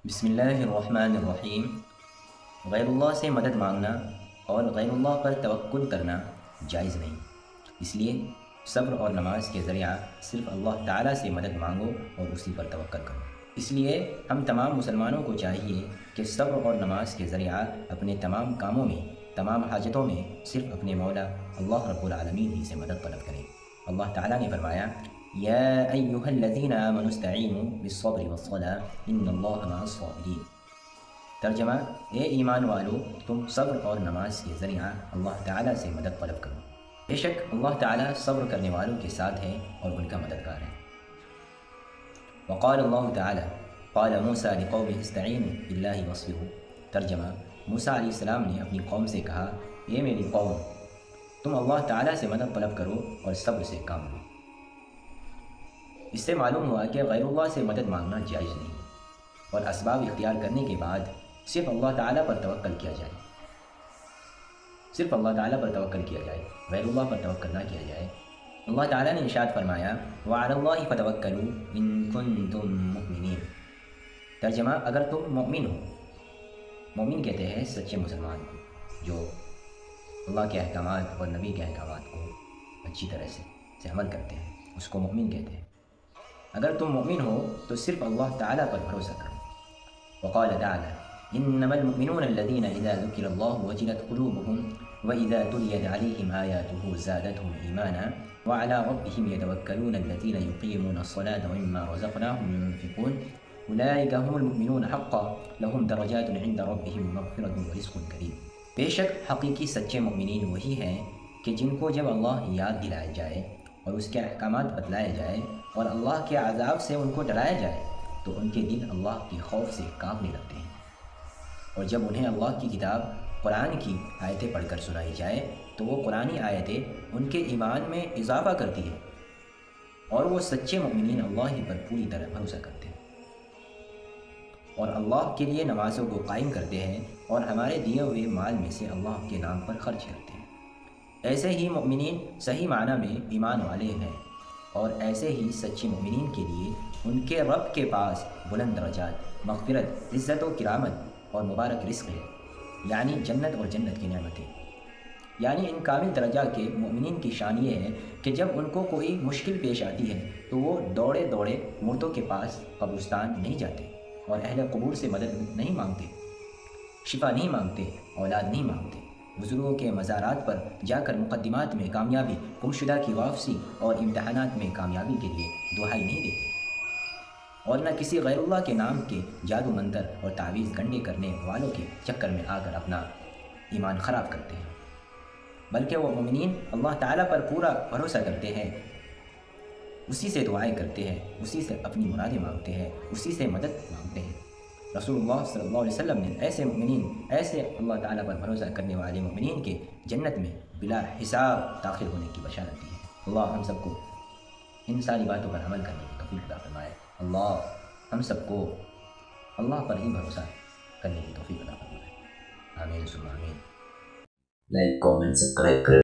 بسم اللہ الرحمن الرحیم۔ غیر اللہ سے مدد مانگنا اور غیر اللہ پر توکل کرنا جائز نہیں، اس لیے صبر اور نماز کے ذریعہ صرف اللہ تعالیٰ سے مدد مانگو اور اسی پر توکل کرو۔ اس لیے ہم تمام مسلمانوں کو چاہیے کہ صبر اور نماز کے ذریعہ اپنے تمام کاموں میں، تمام حاجتوں میں صرف اپنے مولا اللہ رب العالمین ہی سے مدد طلب کریں۔ اللہ تعالیٰ نے فرمایا، یا ایہا الذین آمنوا استعینوا بالصبر والصلاة ان اللہ مع الصابرین۔ ترجمہ: اے ایمان والو، تم صبر اور نماز کے ذریعہ اللہ تعالیٰ سے مدد طلب کرو، بے شک اللہ تعالیٰ صبر کرنے والوں کے ساتھ ہے اور ان کا مددگار ہے۔ وقال اللہ تعالیٰ قال موسیٰ لقومہ استعینوا باللہ واصبروا۔ ترجمہ: موسیٰ علیہ السلام نے اپنی قوم سے کہا، اے میری قوم، تم اللہ تعالیٰ سے مدد طلب کرو اور صبر سے کام لو۔ اس سے معلوم ہوا کہ غیر اللہ سے مدد مانگنا جائز نہیں اور اسباب اختیار کرنے کے بعد صرف اللہ تعالیٰ پر توکل کیا جائے، صرف اللہ تعالیٰ پر توکل کیا جائے، غیر اللہ پر توکل نہ کیا جائے۔ اللہ تعالیٰ نے ارشاد فرمایا، وعلی اللہ فتوکلوا ان کنتم مؤمنین۔ ترجمہ: اگر تم مومن ہو۔ مومن کہتے ہیں سچے مسلمان کو، جو اللہ کے احکامات اور نبی کے احکامات کو اچھی طرح سے عمل کرتے ہیں، اس کو مومن کہتے ہیں۔ اگر تم مومن ہو تو صرف اللہ تعالیٰ پر بھروسہ کرو۔ وقال تعالیٰ انما المؤمنون الذين اذا ذكر الله وجلت قلوبهم واذا تليت عليهم آياته زادتهم ایمانا وعلى ربهم يتوكلون الذين يقيمون الصلاة ومما رزقناهم ينفقون اولئك هم المؤمنون حقا لهم درجات عند ربهم مغفرة ورزق کریم۔ بے شک حقیقی سچے مومنین وہی ہیں کہ جن کو جب اللہ یاد دلایا جائے اور اس کے احکامات بتلائے جائے اور اللہ کے عذاب سے ان کو ڈرایا جائے تو ان کے دل اللہ کے خوف سے کانپنے لگتے ہیں، اور جب انہیں اللہ کی کتاب قرآن کی آیتیں پڑھ کر سنائی جائے تو وہ قرآنی آیتیں ان کے ایمان میں اضافہ کرتی ہیں اور وہ سچے مومنین اللہ ہی پر پوری طرح بھروسہ کرتے ہیں اور اللہ کے لیے نمازوں کو قائم کرتے ہیں اور ہمارے دیے ہوئے مال میں سے اللہ کے نام پر خرچ کرتے ہیں۔ ایسے ہی مومنین صحیح معنی میں ایمان والے ہیں، اور ایسے ہی سچے مومنین کے لیے ان کے رب کے پاس بلند درجات، مغفرت، عزت و کرامت اور مبارک رزق ہے، یعنی جنت اور جنت کی نعمتیں۔ یعنی ان کامل درجہ کے مومنین کی شان یہ ہے کہ جب ان کو کوئی مشکل پیش آتی ہے تو وہ دوڑے دوڑے مردوں کے پاس قبرستان نہیں جاتے اور اہل قبور سے مدد نہیں مانگتے، شفا نہیں مانگتے، اولاد نہیں مانگتے، بزرگوں کے مزارات پر جا کر مقدمات میں کامیابی، گمشدہ کی واپسی اور امتحانات میں کامیابی کے لیے دعائی نہیں دیتے، اور نہ کسی غیر اللہ کے نام کے جادو منتر اور تعویذ گنڈے کرنے والوں کے چکر میں آ کر اپنا ایمان خراب کرتے ہیں، بلکہ وہ مومنین اللہ تعالیٰ پر پورا بھروسہ کرتے ہیں، اسی سے دعائیں کرتے ہیں، اسی سے اپنی مرادیں مانگتے ہیں، اسی سے مدد مانگتے ہیں۔ رسول اللہ صلی اللہ علیہ وسلم نے ایسے مومنین، ایسے اللہ تعالیٰ پر بھروسہ کرنے والے مومنین کے جنت میں بلا حساب داخل ہونے کی بشارت دی ہے۔ اللہ ہم سب کو ان ساری باتوں پر عمل کرنے کی توفیق عطا فرمائے۔ اللہ ہم سب کو اللہ پر ہی بھروسہ کرنے کی توفیق عطا فرمائے۔ آمین ثم آمین۔ لائک، کامنٹ، سبسکرائب کریں۔